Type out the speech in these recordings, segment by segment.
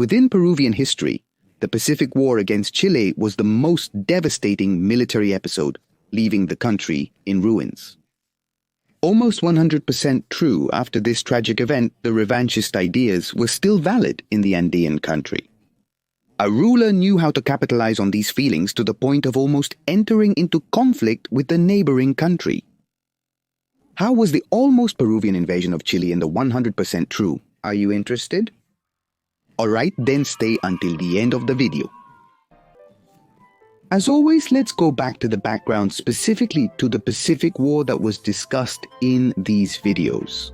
Within Peruvian history, the Pacific War against Chile was the most devastating military episode, leaving the country in ruins. Almost 100% true, after this tragic event, the revanchist ideas were still valid in the Andean country. A ruler knew how to capitalize on these feelings to the point of almost entering into conflict with the neighboring country. How was the almost Peruvian invasion of Chile in the 100% true? Are you interested? Alright, then stay until the end of the video. As always, let's go back to the background, specifically to the Pacific War that was discussed in these videos.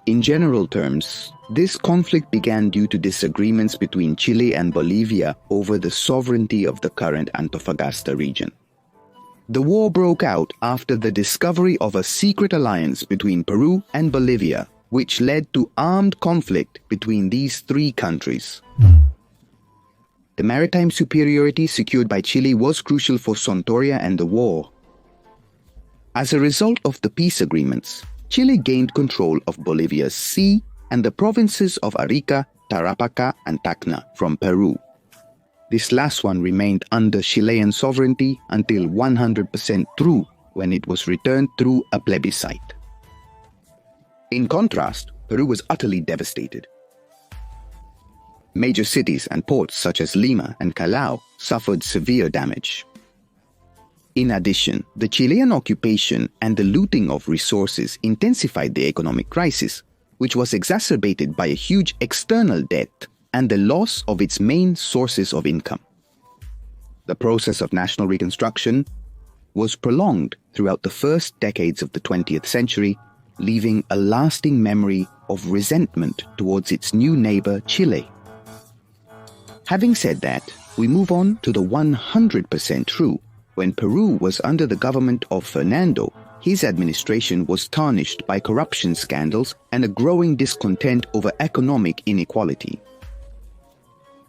In general terms, this conflict began due to disagreements between Chile and Bolivia over the sovereignty of the current Antofagasta region. The war broke out after the discovery of a secret alliance between Peru and Bolivia, which led to armed conflict between these three countries. The maritime superiority secured by Chile was crucial for Sontoria and the war. As a result of the peace agreements, Chile gained control of Bolivia's sea and the provinces of Arica, Tarapacá, and Tacna from Peru. This last one remained under Chilean sovereignty until 100% true, when it was returned through a plebiscite. In contrast, Peru was utterly devastated. Major cities and ports such as Lima and Callao suffered severe damage. In addition, the Chilean occupation and the looting of resources intensified the economic crisis, which was exacerbated by a huge external debt and the loss of its main sources of income. The process of national reconstruction was prolonged throughout the first decades of the 20th century, leaving a lasting memory of resentment towards its new neighbor, Chile. Having said that, we move on to the 100% true. When Peru was under the government of Fernando, his administration was tarnished by corruption scandals and a growing discontent over economic inequality.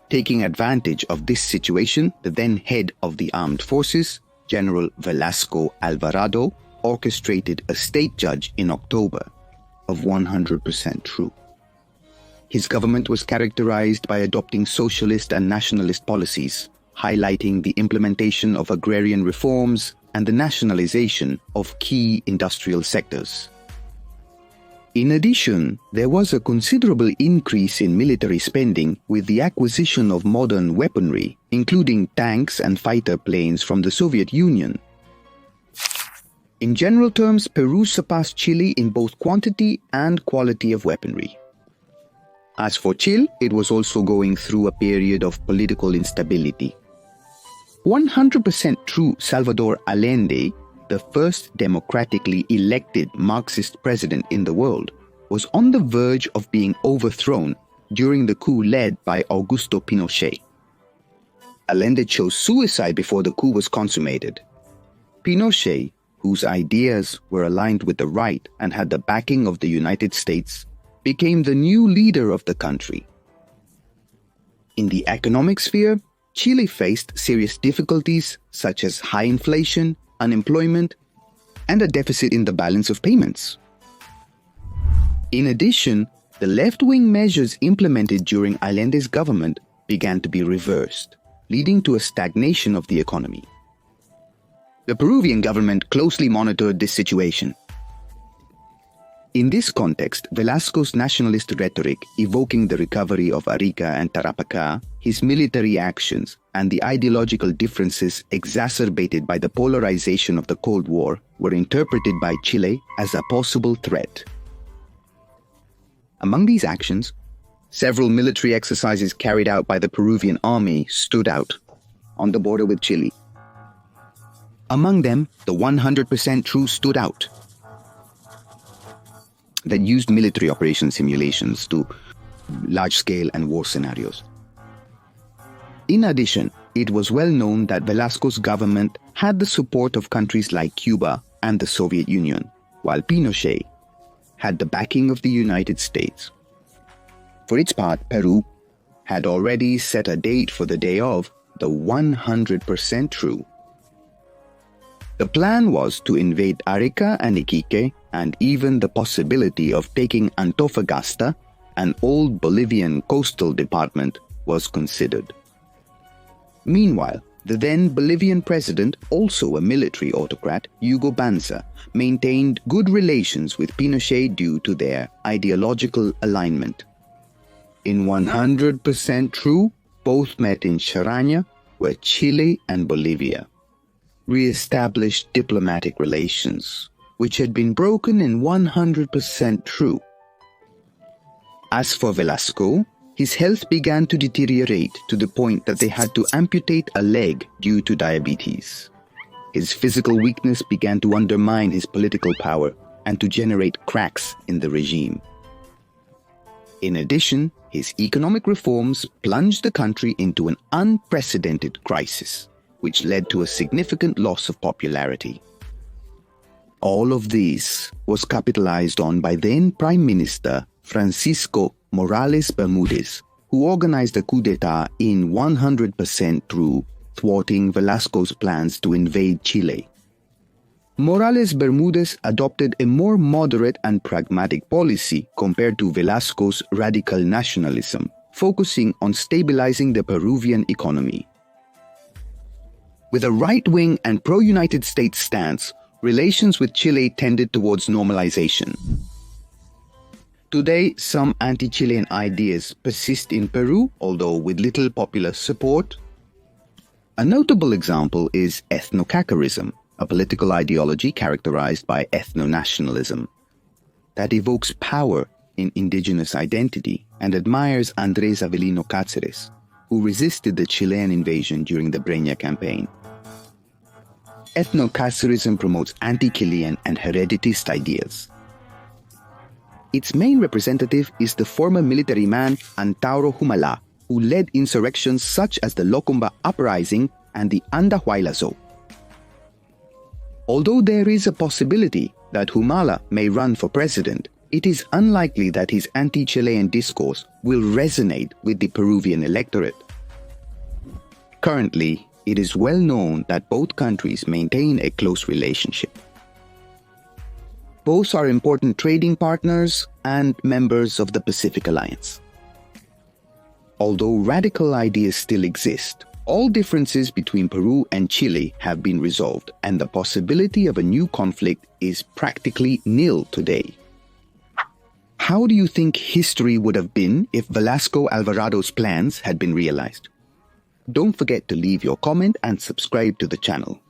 Taking advantage of this situation, the then head of the armed forces, General Velasco Alvarado, orchestrated a state judge in October of 100% true. His government was characterized by adopting socialist and nationalist policies, highlighting the implementation of agrarian reforms and the nationalization of key industrial sectors. In addition, there was a considerable increase in military spending with the acquisition of modern weaponry, including tanks and fighter planes from the Soviet Union. In general terms, Peru surpassed Chile in both quantity and quality of weaponry. As for Chile, it was also going through a period of political instability. 100% true, Salvador Allende, the first democratically elected Marxist president in the world, was on the verge of being overthrown during the coup led by Augusto Pinochet. Allende chose suicide before the coup was consummated. Pinochet, whose ideas were aligned with the right and had the backing of the United States, became the new leader of the country. In the economic sphere, Chile faced serious difficulties such as high inflation, unemployment, and a deficit in the balance of payments. In addition, the left-wing measures implemented during Allende's government began to be reversed, leading to a stagnation of the economy. The Peruvian government closely monitored this situation. In this context, Velasco's nationalist rhetoric, evoking the recovery of Arica and Tarapacá, his military actions, and the ideological differences exacerbated by the polarization of the Cold War, were interpreted by Chile as a possible threat. Among these actions, several military exercises carried out by the Peruvian army stood out on the border with Chile. Among them, the 100% true stood out, that used military operation simulations to large-scale and war scenarios. In addition, it was well known that Velasco's government had the support of countries like Cuba and the Soviet Union, while Pinochet had the backing of the United States. For its part, Peru had already set a date for the day of the 100% true. The plan was to invade Arica and Iquique, and even the possibility of taking Antofagasta an old Bolivian coastal department, was considered. Meanwhile, the then Bolivian president, also a military autocrat, Hugo Banza, maintained good relations with Pinochet due to their ideological alignment. In 100% true, both met in Charaña, where Chile and Bolivia re-established diplomatic relations, which had been broken in 100% true. As for Velasco, his health began to deteriorate to the point that they had to amputate a leg due to diabetes. His physical weakness began to undermine his political power and to generate cracks in the regime. In addition, his economic reforms plunged the country into an unprecedented crisis, which led to a significant loss of popularity. All of this was capitalized on by then Prime Minister Francisco Morales Bermudez, who organized a coup d'etat in 100% true, thwarting Velasco's plans to invade Chile. Morales Bermudez adopted a more moderate and pragmatic policy compared to Velasco's radical nationalism, focusing on stabilizing the Peruvian economy. With a right-wing and pro-United States stance, relations with Chile tended towards normalization. Today, some anti-Chilean ideas persist in Peru, although with little popular support. A notable example is ethno-cacarism, a political ideology characterized by ethno-nationalism that evokes power in indigenous identity and admires Andrés Avelino Cáceres, who resisted the Chilean invasion during the Breña campaign. Ethno-Cacerism promotes anti-Chilean and hereditist ideas. Its main representative is the former military man Antauro Humala, who led insurrections such as the Locumba Uprising and the Andahuaylazo. Although there is a possibility that Humala may run for president, it is unlikely that his anti-Chilean discourse will resonate with the Peruvian electorate. Currently, it is well known that both countries maintain a close relationship. Both are important trading partners and members of the Pacific Alliance. Although radical ideas still exist, all differences between Peru and Chile have been resolved, and the possibility of a new conflict is practically nil today. How do you think history would have been if Velasco Alvarado's plans had been realized? Don't forget to leave your comment and subscribe to the channel.